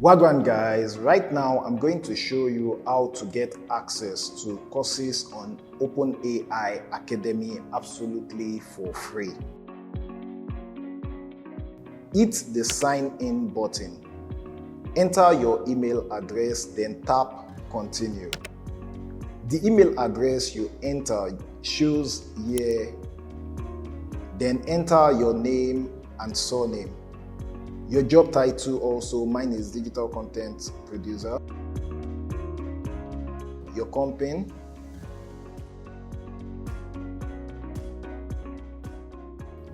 Wagwan guys, right now I'm going to show you how to get access to courses on OpenAI Academy absolutely for free. Hit the sign in button. Enter your email address, then tap continue. The email address you enter shows here. Then enter your name and surname. Your job title also, mine is digital content producer. Your company.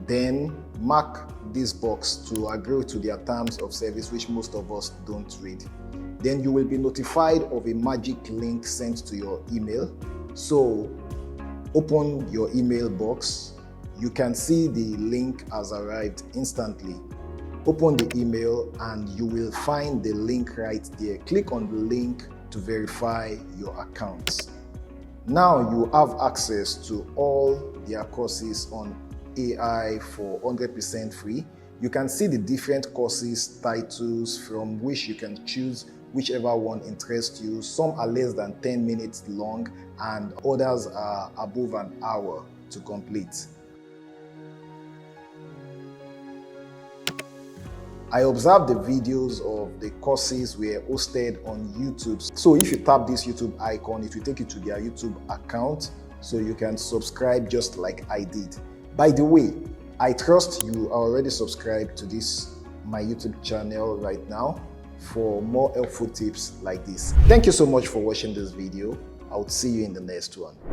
Then mark this box to agree to their terms of service, which most of us don't read. Then you will be notified of a magic link sent to your email. So open your email box. You can see the link has arrived instantly. Open the email and you will find the link right there. Click on the link to verify your account. Now you have access to all their courses on AI for 100% free. You can see the different courses titles from which you can choose whichever one interests you. Some are less than 10 minutes long and others are above an hour to complete. I observed the videos of the courses were hosted on YouTube. So if you tap this YouTube icon, it will take you to their YouTube account so you can subscribe just like I did. By the way, I trust you are already subscribed to my YouTube channel right now for more helpful tips like this. Thank you so much for watching this video. I will see you in the next one.